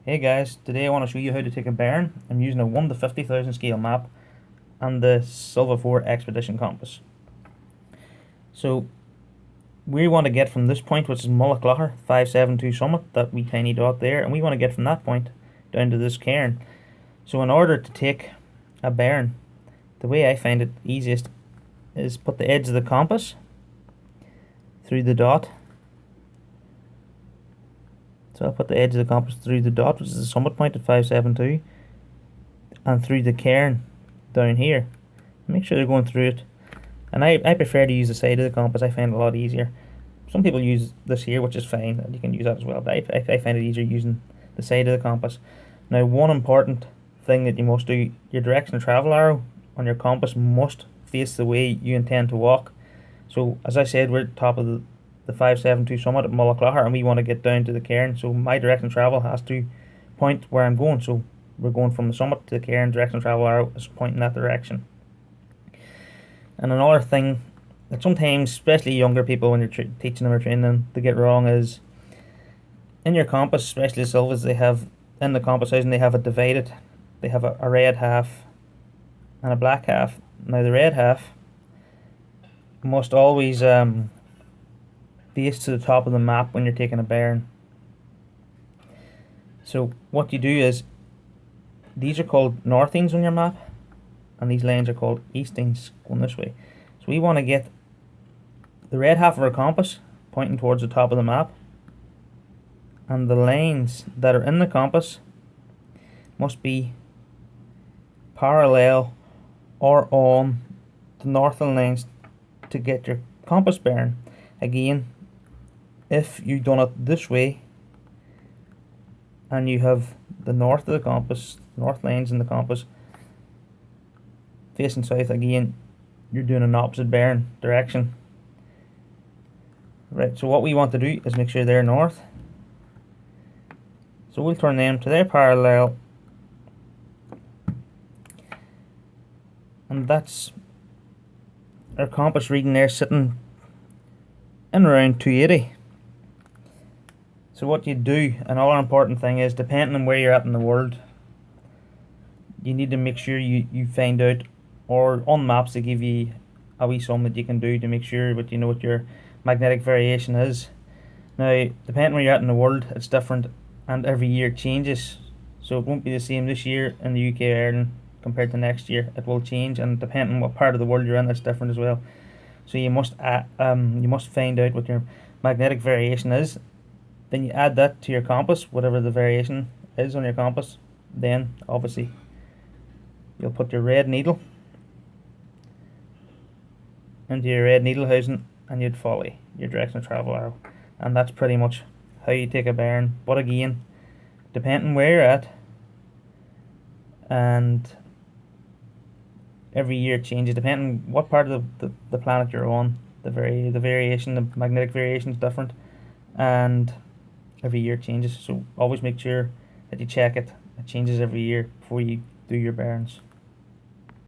Hey guys, today I want to show you how to take a barren. I'm using a 1 to 50,000 scale map and the Silva 4 expedition compass. So we want to get from this point, which is Mullagh 572 summit, that wee tiny dot there, and we want to get from that point down to this cairn. So in order to take a barren, the way I find it easiest is put the edge of the compass through the dot. So I'll put the edge of the compass through the dot, which is the summit point at 572, and through the cairn down here. Make sure they're going through it. And I prefer to use the side of the compass. I find it a lot easier. Some people use this here, which is fine, and you can use that as well, but I find it easier using the side of the compass. Now, one important thing that you must do, your direction of travel arrow on your compass must face the way you intend to walk. So, as I said, we're at the top of the 572 summit at Mullagh, and we want to get down to the cairn, so my direction of travel has to point where I'm going. So we're going from the summit to the cairn, direction of travel arrow is pointing that direction. And another thing that sometimes, especially younger people, when you're teaching them or training them, they get wrong is in your compass, especially the Silvas, they have in the compass housing they have it divided. They have a red half and a black half. Now the red half must always face to the top of the map when you're taking a bearing. So what you do is, these are called Northings on your map, and these lines are called eastings going this way. So we want to get the red half of our compass pointing towards the top of the map, and the lines that are in the compass must be parallel or on the northern lines to get your compass bearing. Again, if you've done it this way and you have the north of the compass, north lines in the compass facing south, again you're doing an opposite bearing direction. Right, so what we want to do is make sure they're north. So we'll turn them to their parallel, and that's our compass reading there, sitting in around 280. So what you do, another important thing is, depending on where you're at in the world, you need to make sure you find out, or on maps they give you a wee sum that you can do to make sure that you know what your magnetic variation is. Now, depending where you're at in the world, it's different, and every year changes. So it won't be the same this year in the UK or Ireland compared to next year. It will change, and depending on what part of the world you're in, it's different as well. So you must find out what your magnetic variation is. Then you add that to your compass, whatever the variation is on your compass. Then obviously you'll put your red needle into your red needle housing, and you'd follow your direction of travel arrow. And that's pretty much how you take a bearing. But again, depending where you're at, and every year changes depending what part of the planet you're on. The variation, the magnetic variation is different, and every year changes. So always make sure that you check it. It changes every year before you do your bearings.